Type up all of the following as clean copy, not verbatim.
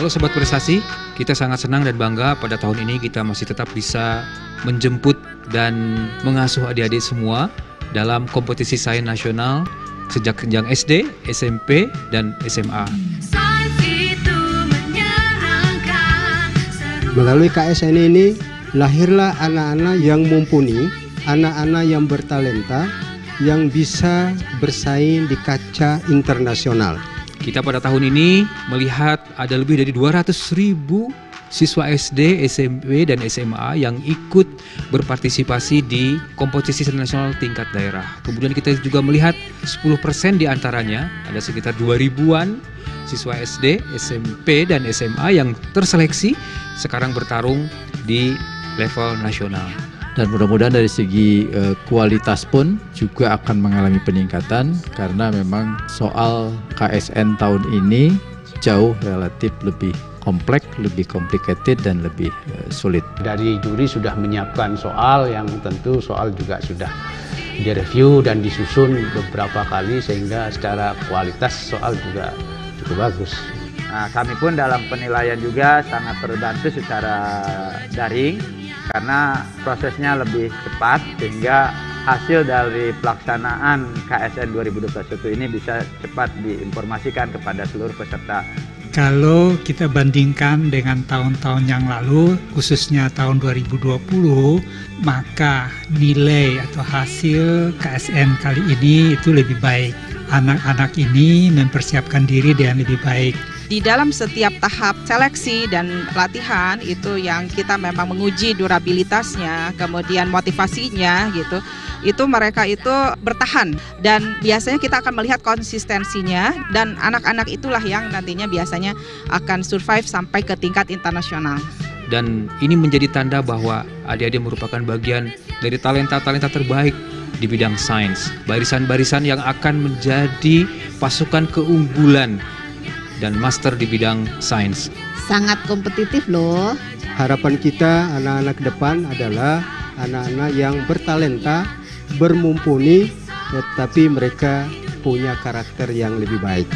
Halo Sobat Prestasi, kita sangat senang dan bangga pada tahun ini kita masih tetap bisa menjemput dan mengasuh adik-adik semua dalam kompetisi sains nasional sejak jenjang SD, SMP, dan SMA. Melalui KSN ini lahirlah anak-anak yang mumpuni, anak-anak yang bertalenta, yang bisa bersaing di kaca internasional. Kita pada tahun ini melihat ada lebih dari 200.000 siswa SD, SMP, dan SMA yang ikut berpartisipasi di kompetisi nasional tingkat daerah. Kemudian kita juga melihat 10% diantaranya, ada sekitar 2.000-an siswa SD, SMP, dan SMA yang terseleksi sekarang bertarung di level nasional. Dan mudah-mudahan dari segi kualitas pun juga akan mengalami peningkatan karena memang soal KSN tahun ini jauh relatif lebih kompleks, lebih complicated dan lebih sulit. Dari juri sudah menyiapkan soal yang tentu soal juga sudah direview dan disusun beberapa kali sehingga secara kualitas soal juga cukup bagus. Nah, kami pun dalam penilaian juga sangat terbantu secara daring karena prosesnya lebih cepat sehingga hasil dari pelaksanaan KSN 2021 ini bisa cepat diinformasikan kepada seluruh peserta. Kalau kita bandingkan dengan tahun-tahun yang lalu, khususnya tahun 2020, maka nilai atau hasil KSN kali ini itu lebih baik. Anak-anak ini mempersiapkan diri dengan lebih baik. Di dalam setiap tahap seleksi dan pelatihan itu yang kita memang menguji durabilitasnya, kemudian motivasinya gitu. Itu mereka itu bertahan dan biasanya kita akan melihat konsistensinya dan anak-anak itulah yang nantinya biasanya akan survive sampai ke tingkat internasional. Dan ini menjadi tanda bahwa adik-adik merupakan bagian dari talenta-talenta terbaik di bidang sains. Barisan-barisan yang akan menjadi pasukan keunggulan dan master di bidang sains. Sangat kompetitif loh. Harapan kita anak-anak depan adalah anak-anak yang bertalenta, bermumpuni, tetapi mereka punya karakter yang lebih baik.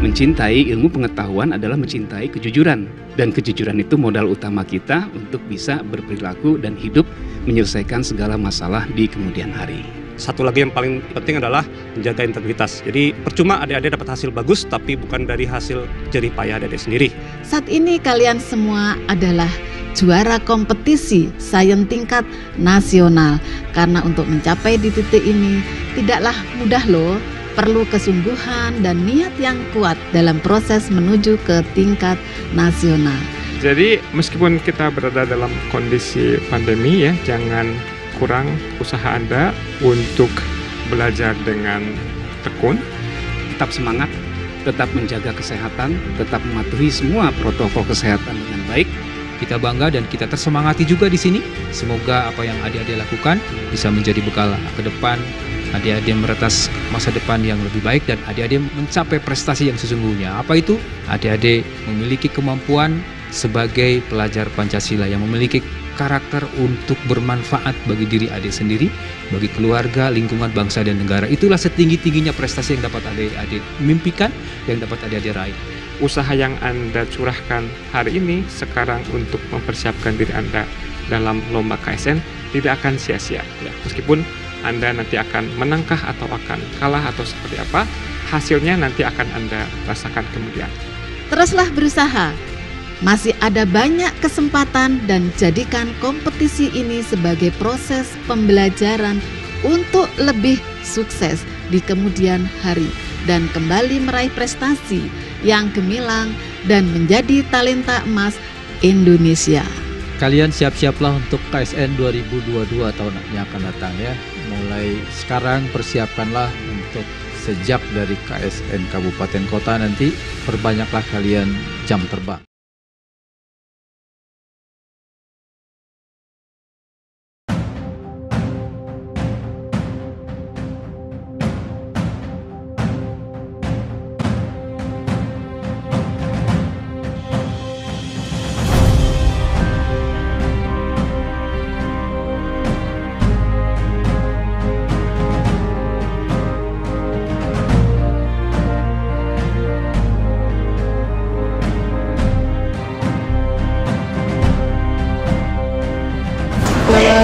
Mencintai ilmu pengetahuan adalah mencintai kejujuran. Dan kejujuran itu modal utama kita untuk bisa berperilaku dan hidup menyelesaikan segala masalah di kemudian hari. Satu lagi yang paling penting adalah menjaga integritas. Jadi percuma adik-adik dapat hasil bagus, tapi bukan dari hasil jerih payah adik-adik sendiri. Saat ini kalian semua adalah juara kompetisi sains tingkat nasional. Karena untuk mencapai di titik ini tidaklah mudah loh. Perlu kesungguhan dan niat yang kuat dalam proses menuju ke tingkat nasional. Jadi meskipun kita berada dalam kondisi pandemi ya, jangan kurang usaha Anda untuk belajar dengan tekun. Tetap semangat, tetap menjaga kesehatan, tetap mematuhi semua protokol kesehatan dengan baik. Kita bangga dan kita tersemangati juga di sini. Semoga apa yang adik-adik lakukan bisa menjadi bekal ke depan. Adik-adik meretas masa depan yang lebih baik dan adik-adik mencapai prestasi yang sesungguhnya. Apa itu? Adik-adik memiliki kemampuan sebagai pelajar Pancasila yang memiliki karakter untuk bermanfaat bagi diri adik sendiri, bagi keluarga, lingkungan, bangsa, dan negara. Itulah setinggi-tingginya prestasi yang dapat adik-adik mimpikan, yang dapat adik-adik raih. Usaha yang Anda curahkan hari ini sekarang untuk mempersiapkan diri Anda dalam lomba KSN tidak akan sia-sia. Ya, meskipun Anda nanti akan menangkah atau akan kalah atau seperti apa, hasilnya nanti akan Anda rasakan kemudian. Teruslah berusaha. Masih ada banyak kesempatan dan jadikan kompetisi ini sebagai proses pembelajaran untuk lebih sukses di kemudian hari dan kembali meraih prestasi yang gemilang dan menjadi talenta emas Indonesia. Kalian siap-siaplah untuk KSN 2022 tahun yang akan datang ya. Mulai sekarang persiapkanlah untuk sejak dari KSN Kabupaten Kota nanti perbanyaklah kalian jam terbang.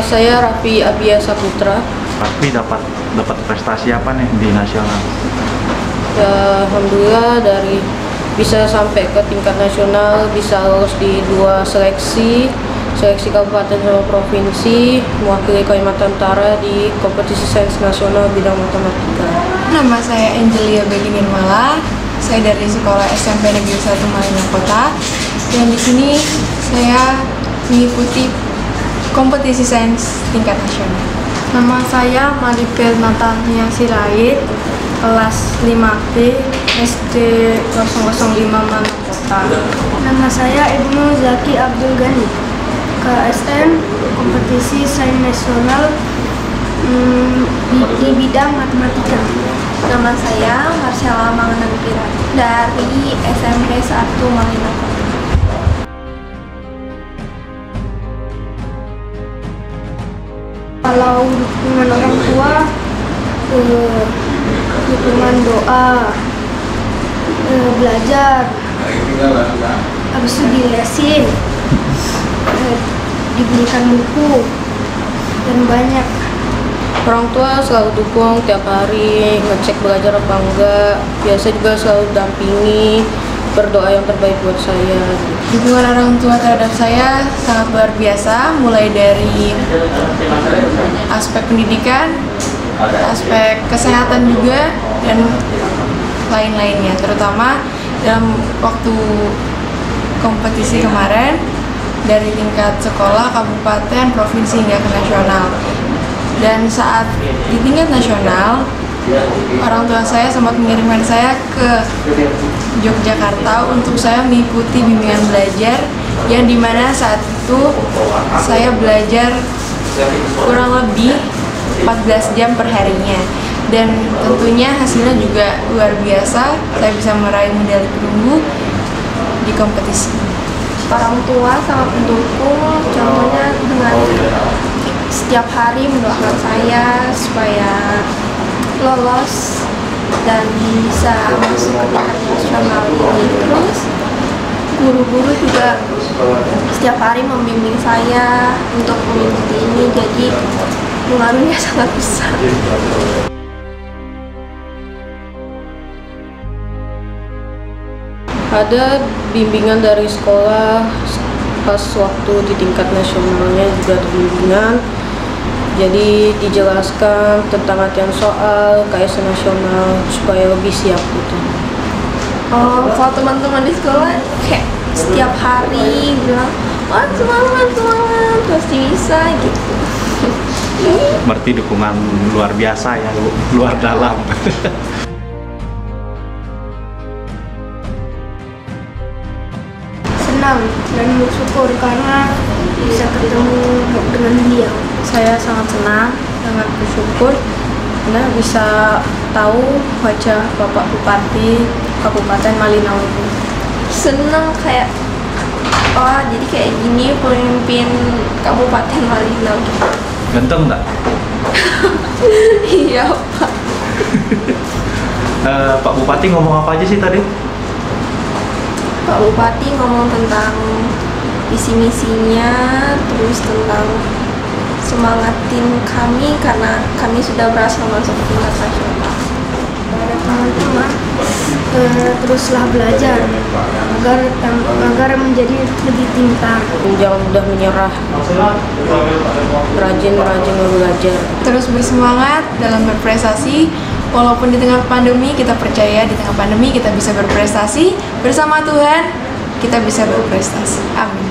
Saya Raffi Abia Saputra. Raffi dapat prestasi apa nih di nasional? Ya, alhamdulillah dari bisa sampai ke tingkat nasional, bisa lolos di 2 seleksi kabupaten sama provinsi, mewakili Kalimantan Utara di kompetisi sains nasional bidang matematika. Nama saya Angelia Begi Nirmala. Saya dari sekolah SMP Negeri 1 Malina Kota. Dan di sini saya mengikuti kompetisi sains tingkat nasional. Nama saya Maripel Natania Sirait, kelas 5B, SD 005 Malina Kota. Nama saya Ibnu Zaki Abdul Ghani, KSN kompetisi sains nasional di bidang matematika. Nama saya Marcella Manganangkira dari SMP 1 Malina Kota. Kalau dukungan orang tua, dukungan doa, belajar, habis itu dilesin, dibelikan buku, dan banyak. Orang tua selalu dukung tiap hari, ngecek belajar apa enggak, biasa juga selalu dampingi, berdoa yang terbaik buat saya. Dukungan orang tua terhadap saya sangat luar biasa, mulai dari aspek pendidikan, aspek kesehatan juga, dan lain-lainnya. Terutama dalam waktu kompetisi kemarin, dari tingkat sekolah, kabupaten, provinsi hingga ke nasional. Dan saat di tingkat nasional, orang tua saya sempat mengirimkan saya ke Yogyakarta untuk saya mengikuti bimbingan belajar yang dimana saat itu saya belajar kurang lebih 14 jam per harinya, dan tentunya hasilnya juga luar biasa. Saya bisa meraih medali perunggu di kompetisi. Orang tua sangat mendukung, contohnya dengan setiap hari mendoakan saya supaya lolos dan bisa masuk ke tingkat nasional ini. Terus guru-guru juga setiap hari membimbing saya untuk mengikuti ini, jadi pengaruhnya sangat besar. Ada bimbingan dari sekolah pas waktu di tingkat nasionalnya juga ada bimbingan. Jadi dijelaskan tentang latihan soal, KSN nasional supaya lebih siap gitu. Oh, kalau teman-teman di sekolah kayak setiap hari bilang, wah semangat, pasti bisa gitu. Berarti dukungan luar biasa ya, luar dalam. Senang dan bersyukur karena bisa ketemu dengan beliau. Saya sangat senang, sangat bersyukur karena bisa tahu wajah Bapak Bupati Kabupaten Malina ini. Senang kayak, oh jadi kayak gini pemimpin Kabupaten Malina gitu. Ganteng nggak? Iya Pak. Pak Bupati ngomong apa aja sih tadi? Pak Bupati ngomong tentang visi misinya, terus tentang semangatin kami karena kami sudah berhasil masuk ke tingkat nasional. Kepada teman-teman, teruslah belajar agar menjadi lebih pintar. Jangan mudah menyerah, rajin belajar. Terus bersemangat dalam berprestasi. Walaupun di tengah pandemi, kita percaya di tengah pandemi kita bisa berprestasi. Bersama Tuhan, kita bisa berprestasi. Amin.